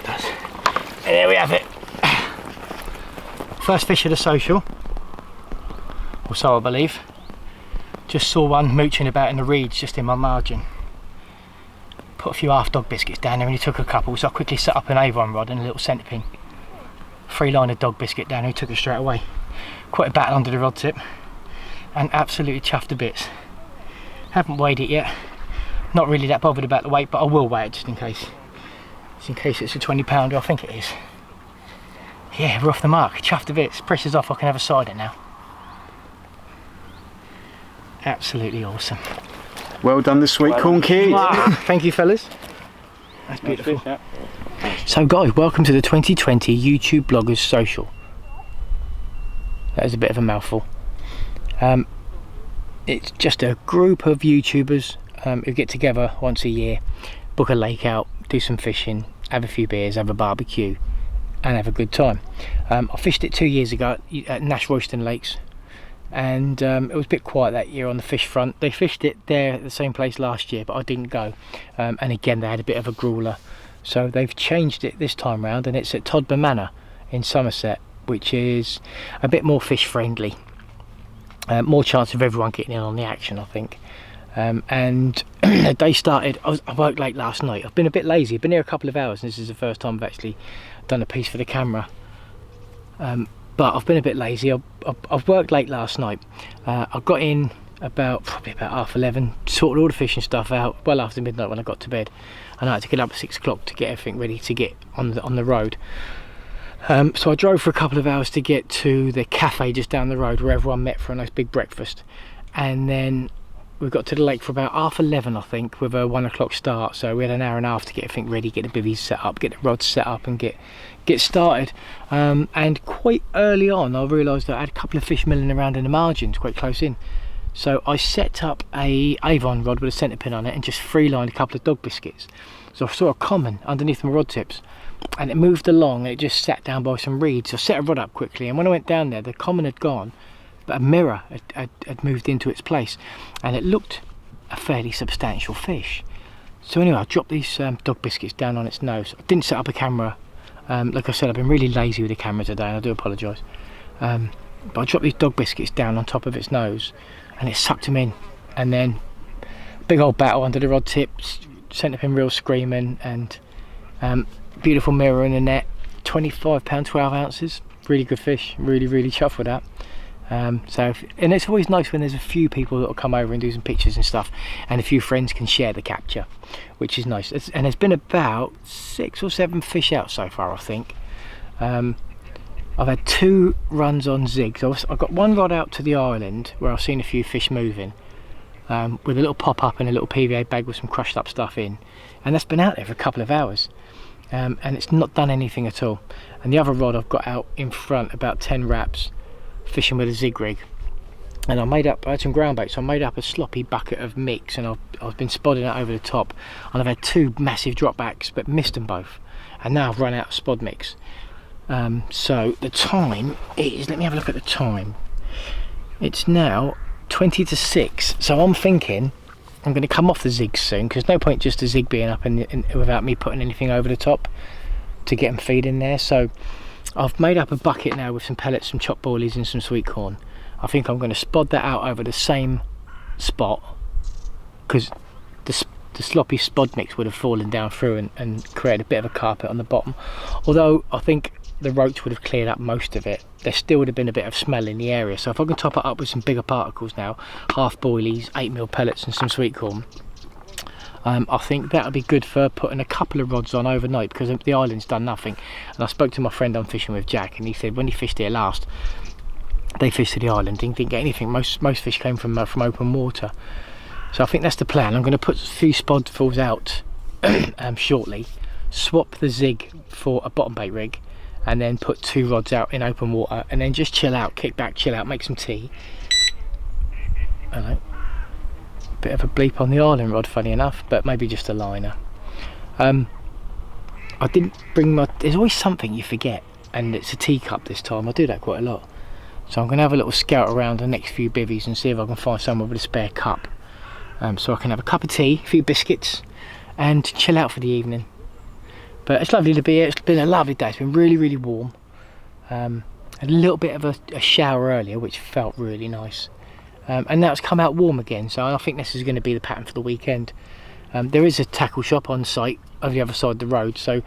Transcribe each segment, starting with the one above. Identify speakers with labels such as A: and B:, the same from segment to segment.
A: that does. And there we have it. First fish of the social, or so I believe. Just saw one mooching about in the reeds just in my margin. Put a few half dog biscuits down there and he took a couple, so I quickly set up an Avon rod and a little centre pin. 3-liner dog biscuit down there, he took it straight away. Quite a battle under the rod tip and absolutely chuffed to bits. Haven't weighed it yet. Not really that bothered about the weight, but I will weigh it just in case. Just in case it's a 20 pounder, I think it is. Yeah, we're off the mark. Chuffed to bits. Pressure's off, I can have a cider now. Absolutely awesome.
B: Well done, the Sweetcorn kid.
A: Thank you, fellas. That's beautiful. Nice fish, yeah. So guys, welcome to the 2020 YouTube Bloggers Social. That is a bit of a mouthful. It's just a group of YouTubers who get together once a year, book a lake out, do some fishing, have a few beers, have a barbecue and have a good time. I fished it 2 years ago at Nash Royston Lakes, and it was a bit quiet that year on the fish front. They fished it there at the same place last year, but I didn't go, and again they had a bit of a grueler, so they've changed it this time round and it's at Todber Manor in Somerset, which is a bit more fish friendly, more chance of everyone getting in on the action, I think. And they started, I worked late last night. I've been a bit lazy, I've been here a couple of hours and this is the first time I've actually done a piece for the camera, but I've been a bit lazy. I've worked late last night. I got in probably about 11:30, sorted all the fishing stuff out well after midnight when I got to bed, and I had to get up at 6 o'clock to get everything ready to get on the road. So I drove for a couple of hours to get to the cafe just down the road where everyone met for a nice big breakfast, and then we got to the lake for about 11:30 I think, with a 1 o'clock start, so we had an hour and a half to get everything ready, get the bivvies set up, get the rods set up and get started. And quite early on I realised that I had a couple of fish milling around in the margins quite close in, so I set up a Avon rod with a centre pin on it and just free-lined a couple of dog biscuits. So I saw a common underneath my rod tips and it moved along and it just sat down by some reeds. So I set a rod up quickly, and when I went down there the common had gone, but a mirror had moved into its place and it looked a fairly substantial fish. So anyway, I dropped these dog biscuits down on its nose. I didn't set up a camera. Like I said, I've been really lazy with the camera today and I do apologise. But I dropped these dog biscuits down on top of its nose and it sucked them in, and then big old battle under the rod tips, centre pin reel screaming, and beautiful mirror in the net. 25 pound 12 ounces, really good fish, really chuffed with that. And it's always nice when there's a few people that will come over and do some pictures and stuff, and a few friends can share the capture, which is nice. And there's been about 6 or 7 fish out so far, I think. I've had 2 runs on zigs. I've got one rod out to the island where I've seen a few fish moving, with a little pop up and a little PVA bag with some crushed up stuff in, and that's been out there for a couple of hours, and it's not done anything at all. And the other rod I've got out in front, about 10 wraps, fishing with a zig rig, and I had some ground bait, so I made up a sloppy bucket of mix, and I've been spodding it over the top, and I've had 2 massive dropbacks but missed them both, and now I've run out of spod mix. So the time is, let me have a look at the time, it's now 20 to 6, so I'm thinking I'm going to come off the zigs soon, because no point just a zig being up without me putting anything over the top to get them feeding there. So I've made up a bucket now with some pellets, some chopped boilies and some sweet corn. I think I'm going to spod that out over the same spot, because the sloppy spod mix would have fallen down through and created a bit of a carpet on the bottom. Although I think the roach would have cleared up most of it, there still would have been a bit of smell in the area. So if I can top it up with some bigger particles now, half boilies, 8mm pellets and some sweet corn, I think that'll be good for putting a couple of rods on overnight, because the island's done nothing. And I spoke to my friend I'm fishing with, Jack, and he said when he fished here last, they fished to the island, didn't get anything. Most fish came from open water. So I think that's the plan. I'm going to put a few spodfuls out shortly, swap the zig for a bottom bait rig, and then put 2 rods out in open water, and then just chill out, kick back, chill out, make some tea. Hello. Bit of a bleep on the island rod, funny enough, but maybe just a liner. I didn't bring there's always something you forget, and it's a teacup this time. I do that quite a lot. So I'm going to have a little scout around the next few bivvies and see if I can find somewhere with a spare cup, so I can have a cup of tea, a few biscuits and chill out for the evening. But it's lovely to be here. It's been a lovely day. It's been really, really warm. A little bit of a shower earlier, which felt really nice. And now it's come out warm again, so I think this is going to be the pattern for the weekend. There is a tackle shop on site on the other side of the road, so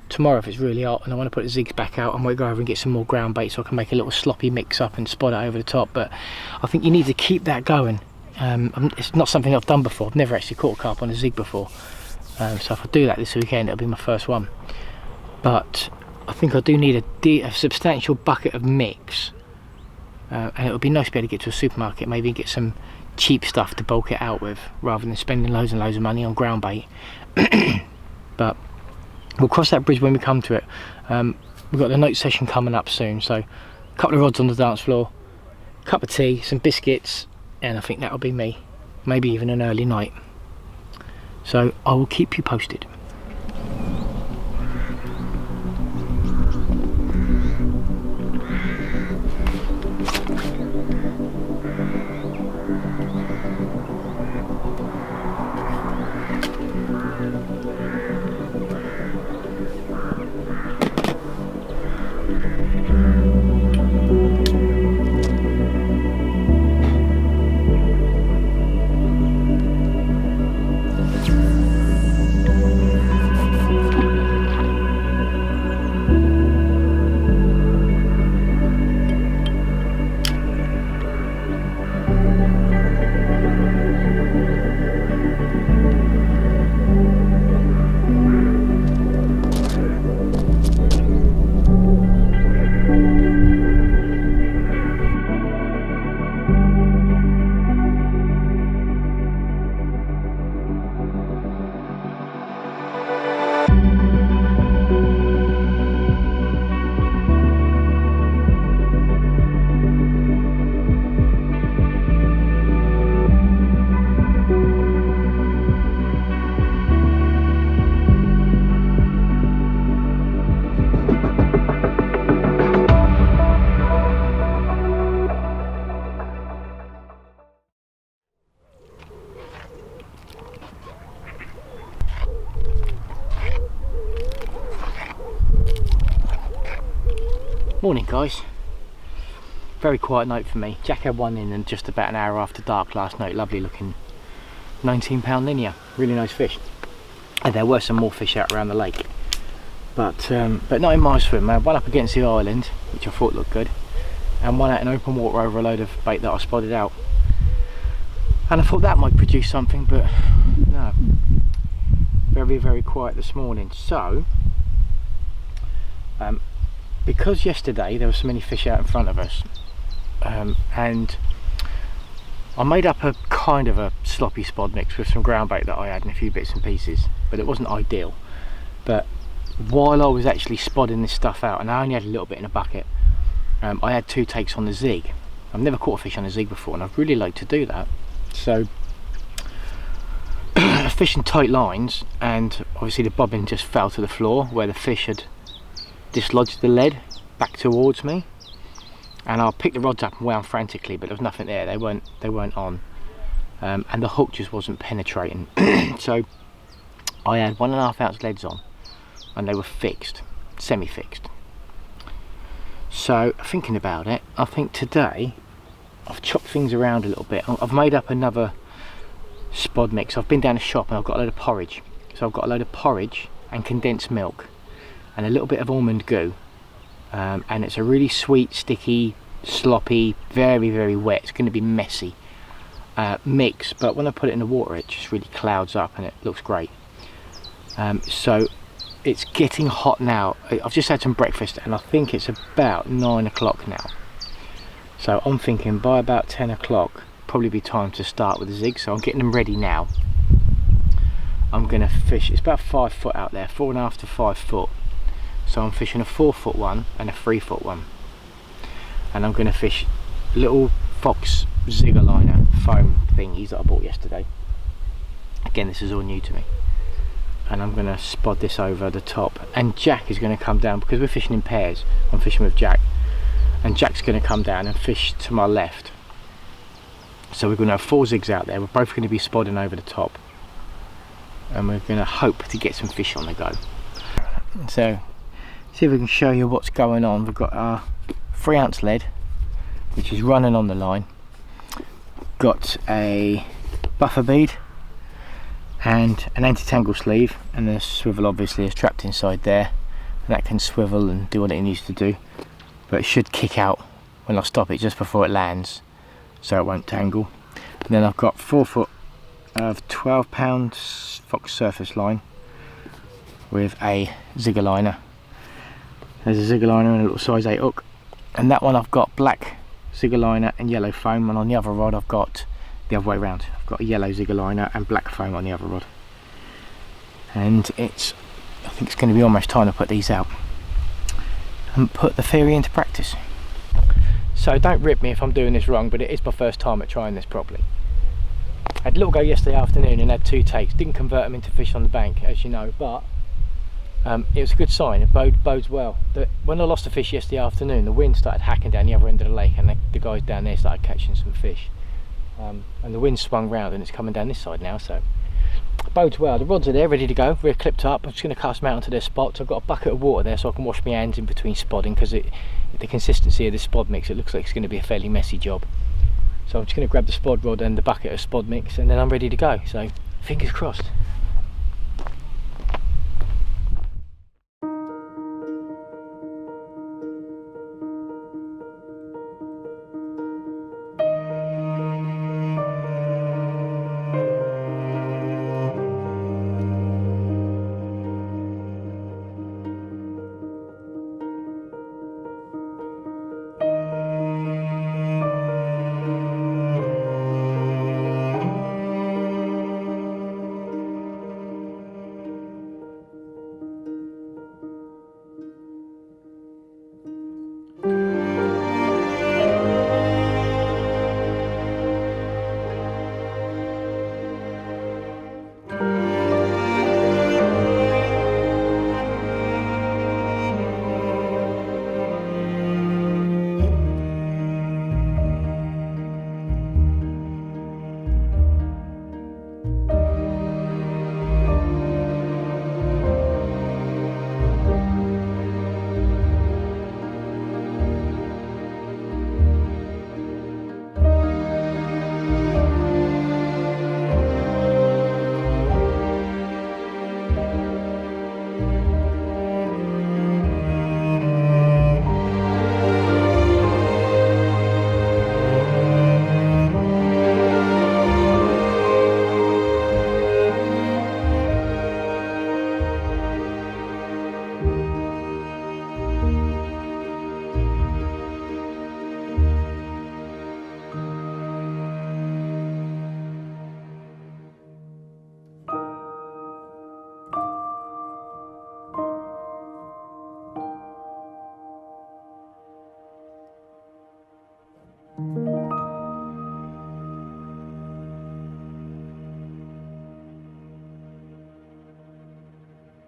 A: tomorrow if it's really hot and I want to put the zigs back out, I might go over and get some more ground bait so I can make a little sloppy mix up and spot it over the top. But I think you need to keep that going. It's not something I've done before. I've never actually caught a carp on a zig before, so if I do that this weekend, it'll be my first one. But I think I do need a substantial bucket of mix, and it would be nice to be able to get to a supermarket, maybe get some cheap stuff to bulk it out with, rather than spending loads and loads of money on ground bait. But we'll cross that bridge when we come to it. We've got the night session coming up soon, so a couple of rods on the dance floor, cup of tea, some biscuits, and I think that'll be me. Maybe even an early night. So I will keep you posted. Morning guys, very quiet night for me. Jack had one in and just about an hour after dark last night. Lovely looking 19-pound linear, really nice fish. And there were some more fish out around the lake, but not in my swim. I had one up against the island, which I thought looked good, and one out in open water over a load of bait that I spotted out. And I thought that might produce something, but no, very, very quiet this morning. So because yesterday there were so many fish out in front of us, and I made up a kind of a sloppy spod mix with some ground bait that I had and a few bits and pieces, but it wasn't ideal. But while I was actually spodding this stuff out, and I only had a little bit in a bucket, I had 2 takes on the zig. I've never caught a fish on a zig before, and I'd really like to do that. So fishing tight lines, and obviously the bobbin just fell to the floor where the fish had dislodged the lead back towards me, and I picked the rods up and wound frantically, but there was nothing there. They weren't on, and the hook just wasn't penetrating. So I had 1.5 ounce leads on, and they were fixed, semi-fixed. So thinking about it, I think today I've chopped things around a little bit. I've made up another spod mix. I've been down the shop and I've got a load of porridge. So I've got a load of porridge and condensed milk and a little bit of almond goo, and it's a really sweet, sticky, sloppy, very, very wet, it's going to be messy mix, but when I put it in the water it just really clouds up and it looks great. So it's getting hot now. I've just had some breakfast and I think it's about 9 o'clock now, so I'm thinking by about 10 o'clock probably be time to start with the zig. So I'm getting them ready now. I'm going to fish, it's about 5 foot out there, 4.5 to 5 foot. So I'm fishing a 4 foot one and a 3 foot one, and I'm going to fish little Fox Zigger liner foam thingies that I bought yesterday. Again, this is all new to me, and I'm going to spod this over the top, and Jack is going to come down because we're fishing in pairs. I'm fishing with Jack, and Jack's going to come down and fish to my left. So we're going to have 4 zigs out there. We're both going to be spodding over the top, and we're going to hope to get some fish on the go. So see if we can show you what's going on. We've got our 3-ounce lead, which is running on the line. Got a buffer bead and an anti-tangle sleeve, and the swivel obviously is trapped inside there, and that can swivel and do what it needs to do, but it should kick out when I stop it just before it lands, so it won't tangle. And then I've got 4 foot of 12-pound Fox surface line with a zigger liner. There's a zigger liner and a little size 8 hook, and that one I've got black zigger liner and yellow foam, and on the other rod I've got the other way around. I've got a yellow zigger liner and black foam on the other rod, and I think it's going to be almost time to put these out and put the theory into practice. So don't rip me if I'm doing this wrong, but it is my first time at trying this properly. I had a little go yesterday afternoon and had 2 takes. Didn't convert them into fish on the bank, as you know, but it was a good sign. It bodes well. When I lost the fish yesterday afternoon, the wind started hacking down the other end of the lake, and the guys down there started catching some fish. And the wind swung round and it's coming down this side now, so it bodes well. The rods are there ready to go. We're clipped up. I'm just going to cast them out onto their spots. I've got a bucket of water there so I can wash my hands in between spodding, because the consistency of this spod mix, it looks like it's going to be a fairly messy job. So I'm just going to grab the spod rod and the bucket of spod mix, and then I'm ready to go. So fingers crossed.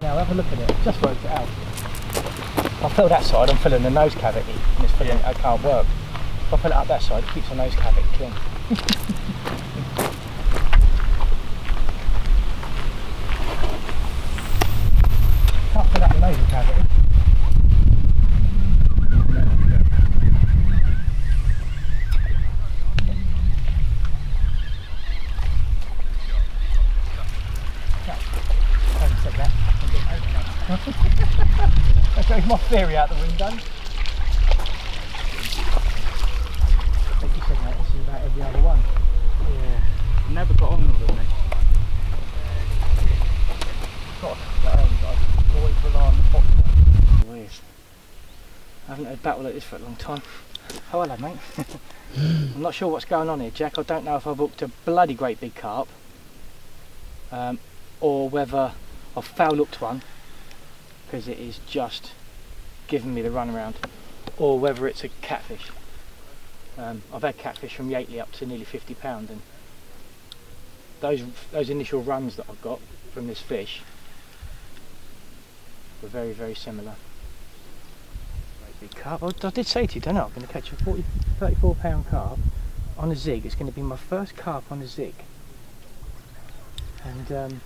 A: Now have a look at it. I've just worked it out. If I fill that side, I'm filling the nose cavity, and it's filling. It can't work. If I fill it up that side, it keeps the nose cavity clean. Can't fill up the nose cavity. That goes my theory out the window. I think you said, mate, this is about every other one. Yeah.
B: Never got on with it, mate.
A: God, I always rely on the box one. Weird. I haven't had a battle like this for a long time. Oh, hello, mate. I'm not sure what's going on here, Jack. I don't know if I've hooked a bloody great big carp, or whether I've foul-hooked one, because it is just giving me the runaround, or whether it's a catfish. I've had catfish from Yateley up to nearly £50, and those initial runs that I've got from this fish were very, very similar. Great big carp. I did say to you, don't know, I'm going to catch a 34-pound carp on a zig. It's going to be my first carp on a zig, and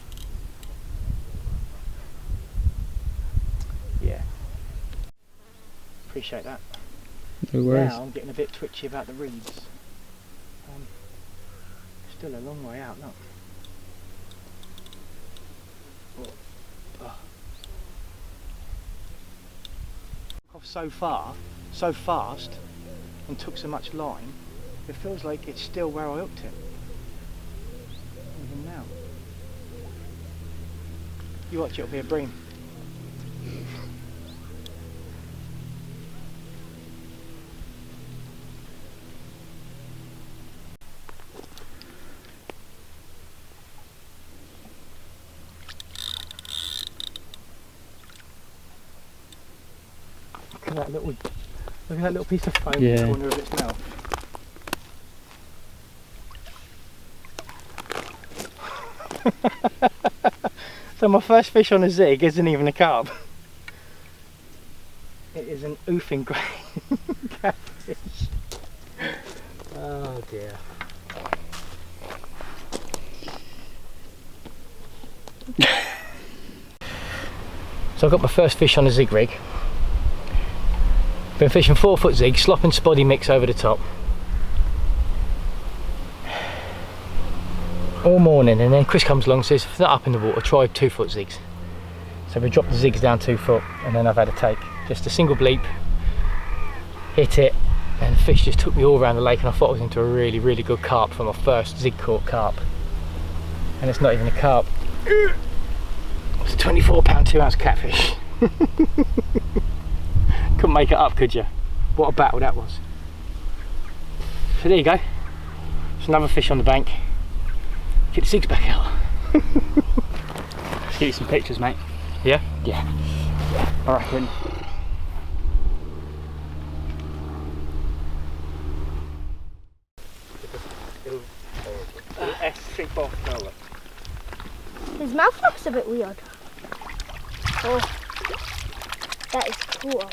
B: Appreciate that.
A: No worries.
B: Now I'm getting a bit twitchy about the reeds. Still a long way out, look. Off so far, so fast, and took so much line, it feels like it's still where I hooked it. Even now. You watch, it'll be a bream. Look at that little piece of foam in the corner of its mouth. So my first fish on a zig isn't even a carp. It is an oofing grey catfish. Oh dear. So I got my first fish on a zig rig. Been fishing 4-foot zig, slop and spotty mix over the top all morning, and then Chris comes along and says if it's not up in the water, try 2-foot zigs. So we dropped the zigs down 2 foot, and then I've had a take, just a single bleep, hit it, and the fish just took me all around the lake, and I thought I was into a really, really good carp for my first zig caught carp. And it's not even a carp. It's a 24-pound 2-ounce catfish. Couldn't make it up, could you? What a battle that was. So there you go. There's another fish on the bank. Get the zigs back out.
C: Let's get you some pictures, mate.
B: Yeah?
C: Yeah. I reckon.
D: His mouth looks a bit weird. Oh, that is cool.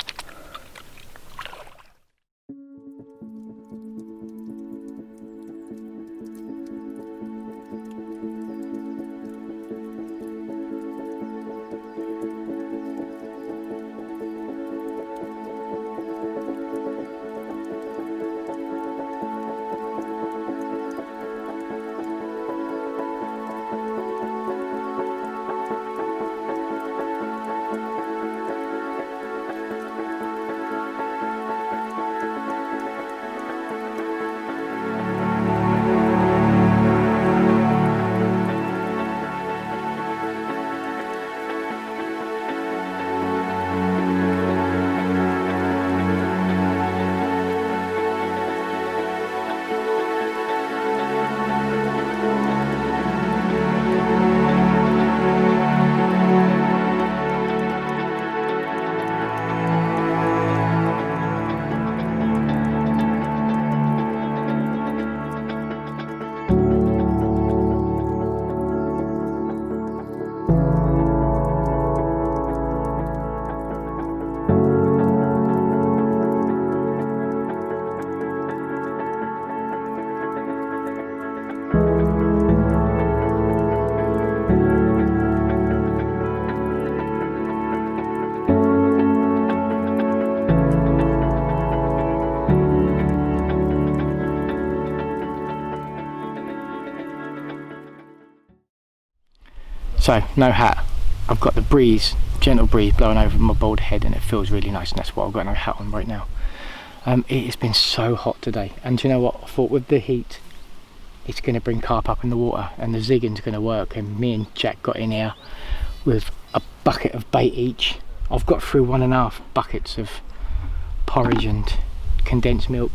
A: So, no hat. I've got the breeze, gentle breeze blowing over my bald head, and it feels really nice, and that's why I've got no hat on right now. It has been so hot today, and do you know what? I thought with the heat it's going to bring carp up in the water and the zigging's going to work, and me and Jack got in here with a bucket of bait each. I've got through 1.5 buckets of porridge and condensed milk,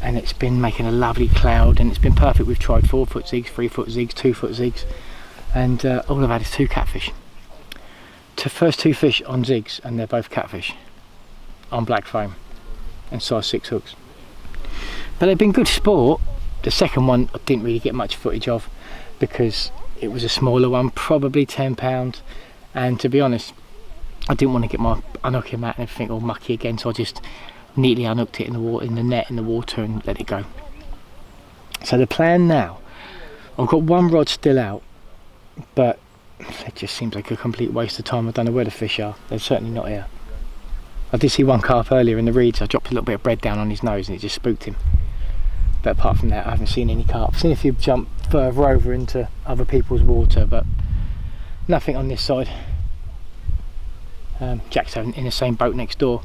A: and it's been making a lovely cloud, and it's been perfect. We've tried 4-foot zigs, 3-foot zigs, 2-foot zigs, and all I've had is 2 catfish. The first 2 fish on zigs, and they're both catfish on black foam and size 6 hooks. But they've been good sport. The second one I didn't really get much footage of because it was a smaller one, probably 10 pounds, and to be honest I didn't want to get my unhooking mat and everything all mucky again, so I just neatly unhooked it in the water, in the net, in the water, and let it go. So the plan now, I've got 1 rod still out, but it just seems like a complete waste of time. I don't know where the fish are. They're certainly not here. I did see one carp earlier in the reeds. I dropped a little bit of bread down on his nose and it just spooked him. But apart from that, I haven't seen any carp. I've seen a few jump further over into other people's water, but nothing on this side. Jack's in the same boat next door.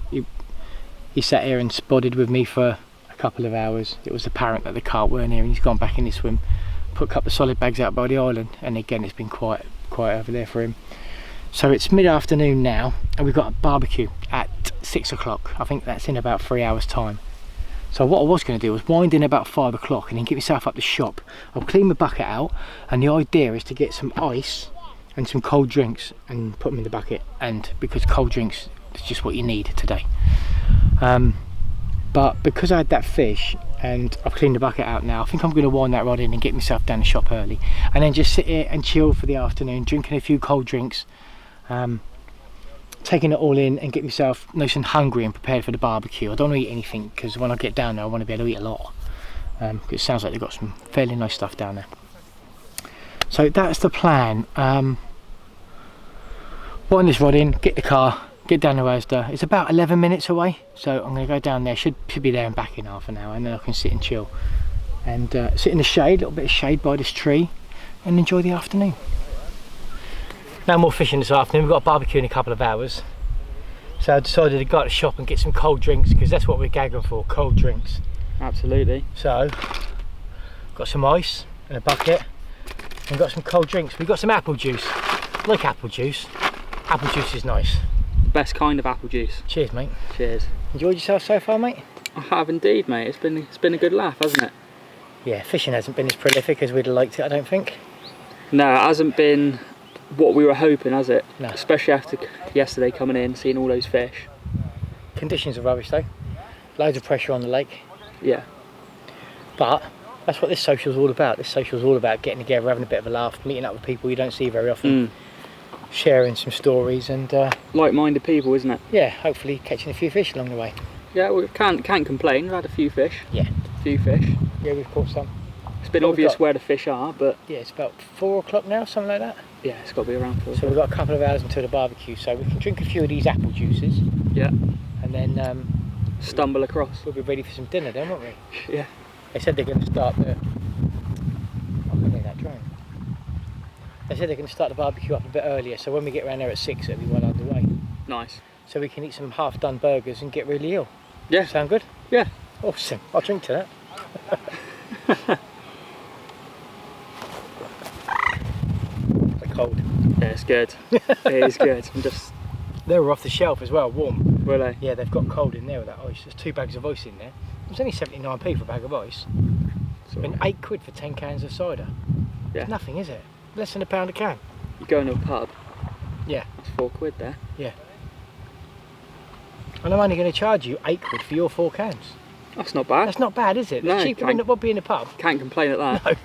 A: He sat here and spotted with me for a couple of hours. It was apparent that the carp weren't here, and he's gone back in his swim, put a couple of solid bags out by the island, and again it's been quiet over there for him. So it's mid-afternoon now, and we've got a barbecue at 6 o'clock. I think that's in about 3 hours time. So what I was going to do was wind in about 5 o'clock and then get myself up the shop. I'll clean the bucket out, and the idea is to get some ice and some cold drinks and put them in the bucket, and because cold drinks is just what you need today. But because I had that fish and I've cleaned the bucket out now, I think I'm going to wind that rod in and get myself down the shop early, and then just sit here and chill for the afternoon, drinking a few cold drinks, taking it all in, and get myself nice and hungry and prepared for the barbecue. I don't want to eat anything because when I get down there I want to be able to eat a lot. It sounds like they've got some fairly nice stuff down there. So that's the plan. Wind this rod in, get the car, get down to Asda. It's about 11 minutes away, so I'm going to go down there. Should be there and back in half an hour, and then I can sit and chill and sit in the shade, a little bit of shade by this tree, and enjoy the afternoon. No more fishing this afternoon. We've got a barbecue in a couple of hours, so I decided to go to the shop and get some cold drinks, because that's what we're gagging for, cold drinks.
C: Absolutely.
A: So got some ice and a bucket, and got some cold drinks. We've got some apple juice. I like apple juice. Apple juice is nice.
C: The best kind of apple juice.
A: Cheers, mate.
C: Cheers.
A: Enjoyed yourself so far, mate?
C: I have indeed, mate. It's been a good laugh, hasn't it?
A: Yeah, fishing hasn't been as prolific as we'd have liked it, I don't think.
C: No, it hasn't been what we were hoping, has it?
A: No.
C: Especially after yesterday coming in, seeing all those fish.
A: Conditions are rubbish though. Loads of pressure on the lake.
C: Yeah.
A: But that's what this social's all about. This social's all about getting together, having a bit of a laugh, meeting up with people you don't see very often, sharing some stories, and
C: like-minded people, isn't it?
A: yeah, hopefully catching a few fish along the way.
C: Yeah, we can't complain. We've had a few fish.
A: Yeah.
C: A few fish.
A: Yeah, we've caught some.
C: It's been
A: What we've
C: obvious
A: got-
C: where the fish are, but
A: Yeah, it's about 4 o'clock now, something like that.
C: yeah, it's got to be around 4
A: So we've got a couple of hours until the barbecue, so we can drink a few of these apple juices,
C: Yeah.
A: and then
C: Stumble across.
A: we'll be ready for some dinner then, won't we?
C: Yeah.
A: They said they're going to start the... I can hear that drone. They said they're going to start the barbecue up a bit earlier, so when we get around there at 6 it'll be well underway.
C: Nice.
A: So we can eat some half-done burgers and get really ill.
C: Yeah.
A: Sound good?
C: Yeah.
A: Awesome. I'll drink to that. They're cold.
C: Yeah, it's good. It is good. I'm just...
A: They were off the shelf as well, warm.
C: Were they?
A: Yeah, they've got cold in there with that ice. There's 2 bags of ice in there. It was only 79p for a bag of ice. It's been £8 for 10 cans of cider.
C: Yeah.
A: It's nothing, is it? Less than £1 a can.
C: You go into a pub,
A: Yeah.
C: that's £4 there.
A: And I'm only going to charge you £8 for your 4 cans.
C: That's not bad.
A: That's not bad, is it? That's
C: No,
A: cheaper than it would be in a pub.
C: Can't complain at that.
A: No.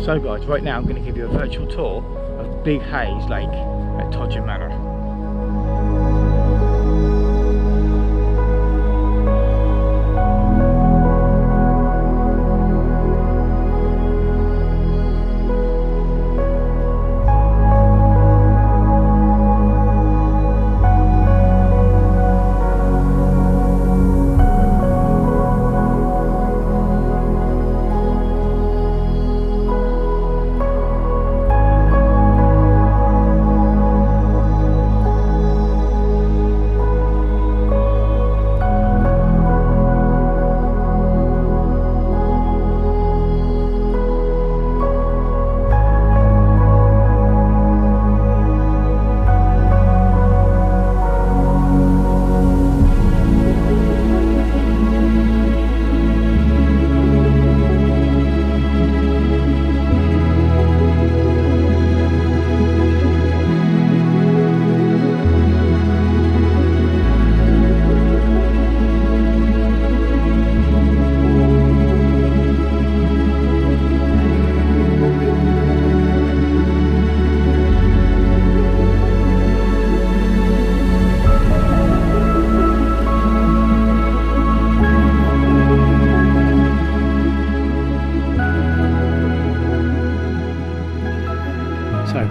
A: So guys, right now I'm going to give you a virtual tour of Big Hayes Lake at Todber Manor.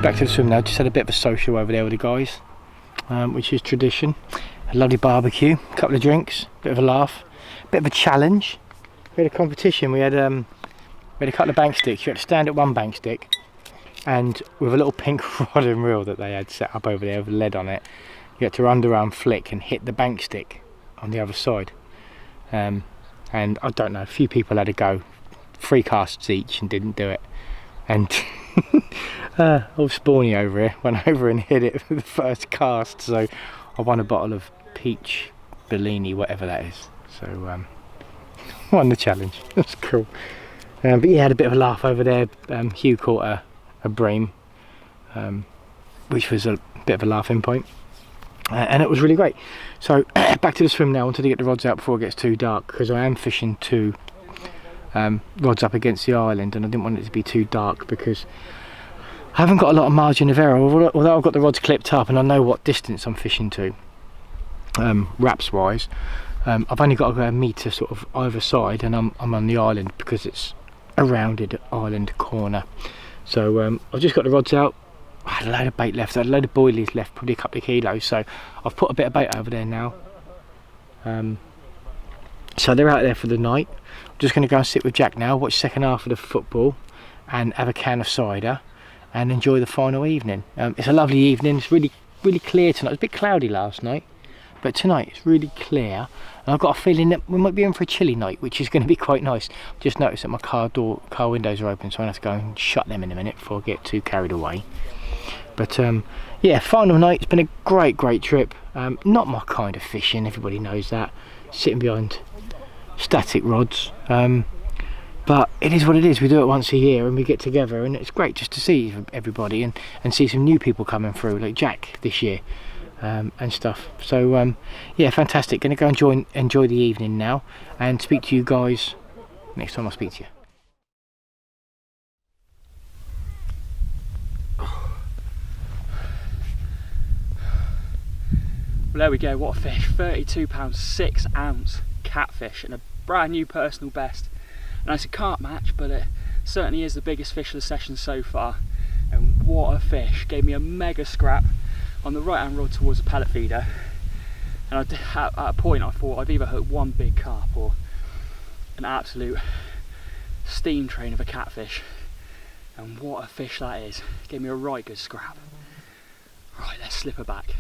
A: back to the swim now. Just had a bit of a social over there with the guys, which is tradition. A lovely barbecue, a couple of drinks, bit of a laugh, bit of a challenge. We had a competition. We had a couple of bank sticks. You had to stand at one bank stick, and with a little pink rod and reel that they had set up over there with lead on it, you had to underarm flick and hit the bank stick on the other side. And I don't know, a few people had a go, 3 casts each, and didn't do it. And old Spawny over here went over and hit it for the first cast, so I won a bottle of peach Bellini, whatever that is. So won the challenge. That's cool. But yeah, had a bit of a laugh over there. Hugh caught a bream, which was a bit of a laughing point, and it was really great. So back to the swim now. I wanted to get the rods out before it gets too dark, because I am fishing 2 rods up against the island, and I didn't want it to be too dark because I haven't got a lot of margin of error. Although I've got the rods clipped up and I know what distance I'm fishing to, wraps wise, I've only got a metre sort of either side, and I'm on the island because it's a rounded island corner. So I've just got the rods out. I had a load of bait left, I had a load of boilies left, probably a couple of kilos, so I've put a bit of bait over there now. So they're out there for the night. I'm just going to go and sit with Jack now, watch second half of the football, and have a can of cider and enjoy the final evening. It's a lovely evening. It's really clear tonight. It was a bit cloudy last night, but tonight it's really clear, and I've got a feeling that we might be in for a chilly night, which is going to be quite nice. Just noticed that my car windows are open, so I'm going to have to go and shut them in a minute before I get too carried away. But yeah, final night. It's been a great trip. Not my kind of fishing, everybody knows that, sitting behind static rods, but it is what it is. We do it once a year and we get together, and it's great just to see everybody and see some new people coming through, like Jack this year, and stuff. So yeah, fantastic. Gonna go enjoy the evening now, and speak to you guys next time I speak to you.
C: Well, there we go, what a fish. 32 pounds, 6 ounce catfish, and a brand new personal best. And it's a carp match, but it certainly is the biggest fish of the session so far. And what a fish. Gave me a mega scrap on the right hand rod towards the pellet feeder. And at a point I thought I've either hooked one big carp or an absolute steam train of a catfish. And what a fish that is. Gave me a right good scrap. Right, let's slip her back.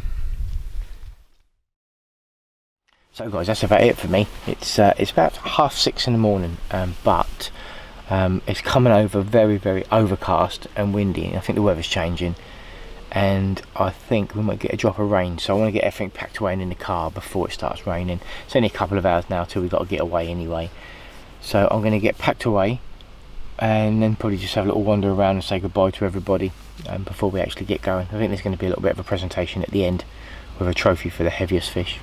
A: So guys, that's about it for me. It's about 6:30 in the morning, but it's coming over very overcast and windy. I think the weather's changing, and I think we might get a drop of rain, so I want to get everything packed away and in the car before it starts raining. It's only a couple of hours now till we've got to get away anyway, so I'm going to get packed away and then probably just have a little wander around and say goodbye to everybody before we actually get going. I think there's going to be a little bit of a presentation at the end with a trophy for the heaviest fish.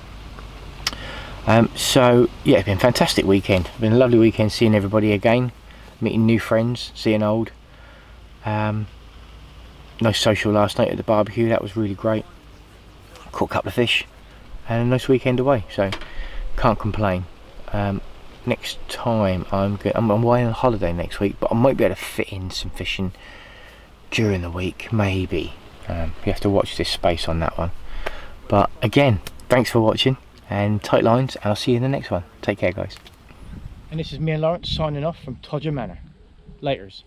A: So yeah, it's been a fantastic weekend. It's been a lovely weekend seeing everybody again, meeting new friends, seeing old. Nice social last night at the barbecue, that was really great. Caught a couple of fish and a nice weekend away, so can't complain. Next time I'm away on holiday next week, but I might be able to fit in some fishing during the week, maybe. You have to watch this space on that one. But again, thanks for watching, and tight lines, and I'll see you in the next one. Take care, guys. And this is me and Lawrence signing off from Todber Manor. Laters.